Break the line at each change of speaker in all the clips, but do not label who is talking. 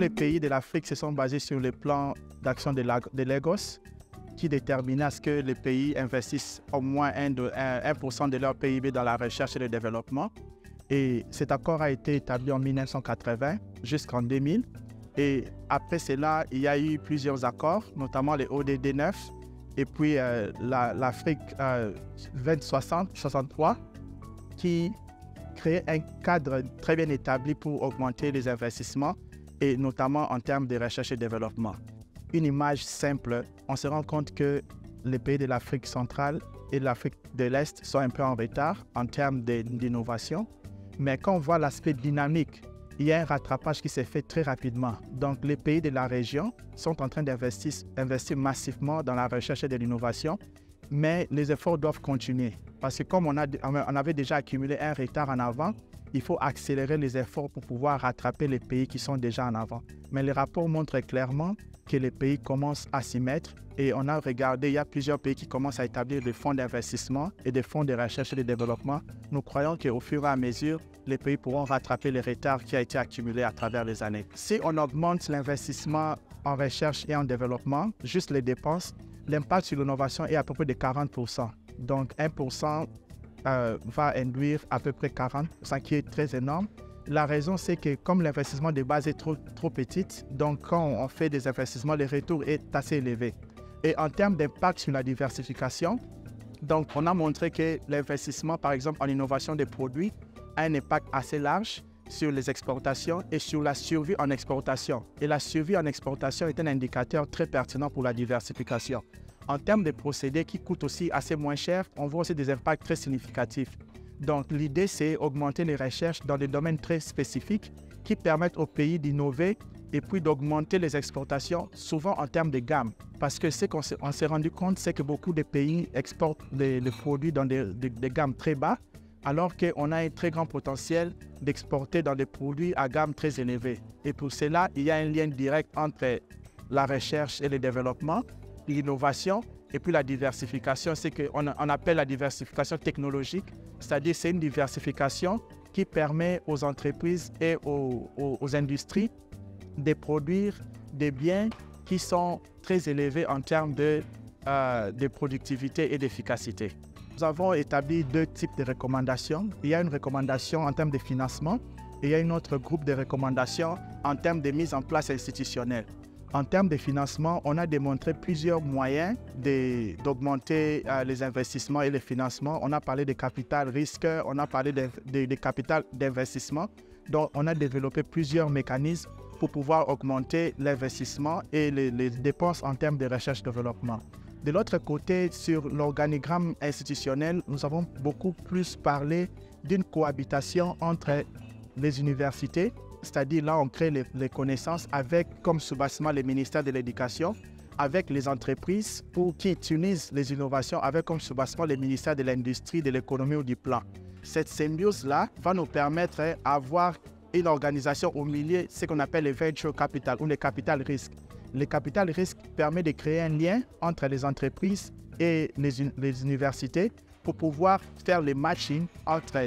les pays de l'Afrique se sont basés sur le plan d'action de Lagos, qui déterminait à ce que les pays investissent au moins 1% de leur PIB dans la recherche et le développement. Et cet accord a été établi en 1980 jusqu'en 2000. Et après cela, il y a eu plusieurs accords, notamment les ODD 9 et puis l'Afrique 2063, qui créait un cadre très bien établi pour augmenter les investissements et notamment en termes de recherche et développement. Une image simple, on se rend compte que les pays de l'Afrique centrale et de l'Afrique de l'Est sont un peu en retard en termes d'innovation. Mais quand on voit l'aspect dynamique, il y a un rattrapage qui s'est fait très rapidement. Donc, les pays de la région sont en train d'investir massivement dans la recherche et de l'innovation, mais les efforts doivent continuer. Parce que comme on avait déjà accumulé un retard en avant, il faut accélérer les efforts pour pouvoir rattraper les pays qui sont déjà en avant. Mais les rapports montrent clairement que les pays commencent à s'y mettre et on a regardé, il y a plusieurs pays qui commencent à établir des fonds d'investissement et des fonds de recherche et de développement. Nous croyons qu'au fur et à mesure, les pays pourront rattraper le retard qui a été accumulé à travers les années. Si on augmente l'investissement en recherche et en développement, juste les dépenses, l'impact sur l'innovation est à peu près de 40%. Donc 1% va induire à peu près 40%, ce qui est très énorme. La raison, c'est que comme l'investissement de base est trop petit, donc quand on fait des investissements, le retour est assez élevé. Et en termes d'impact sur la diversification, donc on a montré que l'investissement, par exemple, en innovation des produits, a un impact assez large sur les exportations et sur la survie en exportation. Et la survie en exportation est un indicateur très pertinent pour la diversification. En termes de procédés qui coûtent aussi assez moins cher, on voit aussi des impacts très significatifs. Donc, l'idée, c'est augmenter les recherches dans des domaines très spécifiques qui permettent aux pays d'innover et puis d'augmenter les exportations, souvent en termes de gamme. Parce que ce qu'on s'est rendu compte, c'est que beaucoup de pays exportent les produits dans des gammes très bas, alors qu'on a un très grand potentiel d'exporter dans des produits à gamme très élevée. Et pour cela, il y a un lien direct entre la recherche et le développement, l'innovation et puis la diversification. C'est qu'on appelle la diversification technologique, c'est-à-dire c'est une diversification qui permet aux entreprises et aux industries de produire des biens qui sont très élevés en termes de productivité et d'efficacité. Nous avons établi deux types de recommandations. Il y a une recommandation en termes de financement et il y a un autre groupe de recommandations en termes de mise en place institutionnelle. En termes de financement, on a démontré plusieurs moyens d'augmenter les investissements et les financements. On a parlé de capital risque, on a parlé de capital d'investissement. Donc, on a développé plusieurs mécanismes pour pouvoir augmenter l'investissement et les dépenses en termes de recherche-développement. De l'autre côté, sur l'organigramme institutionnel, nous avons beaucoup plus parlé d'une cohabitation entre les universités, c'est-à-dire là, on crée les connaissances avec comme sous-bassement le ministère de l'Éducation, avec les entreprises qui utilisent les innovations avec comme sous-bassement le ministère de l'Industrie, de l'Économie ou du Plan. Cette symbiose-là va nous permettre d'avoir une organisation au milieu, ce qu'on appelle le venture capital ou le capital risque. Le capital risque permet de créer un lien entre les entreprises et les universités pour pouvoir faire le matching entre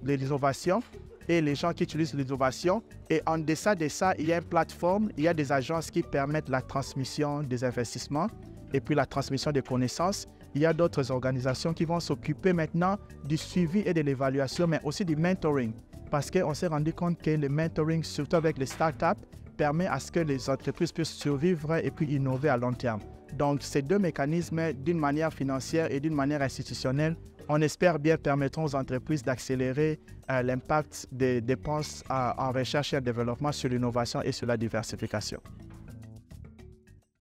les innovations et les gens qui utilisent l'innovation. Et en deçà de ça, il y a une plateforme, il y a des agences qui permettent la transmission des investissements et puis la transmission des connaissances. Il y a d'autres organisations qui vont s'occuper maintenant du suivi et de l'évaluation, mais aussi du mentoring. Parce qu'on s'est rendu compte que le mentoring, surtout avec les startups, permet à ce que les entreprises puissent survivre et puis innover à long terme. Donc, ces deux mécanismes, d'une manière financière et d'une manière institutionnelle, on espère bien permettront aux entreprises d'accélérer l'impact des dépenses en recherche et en développement sur l'innovation et sur la diversification.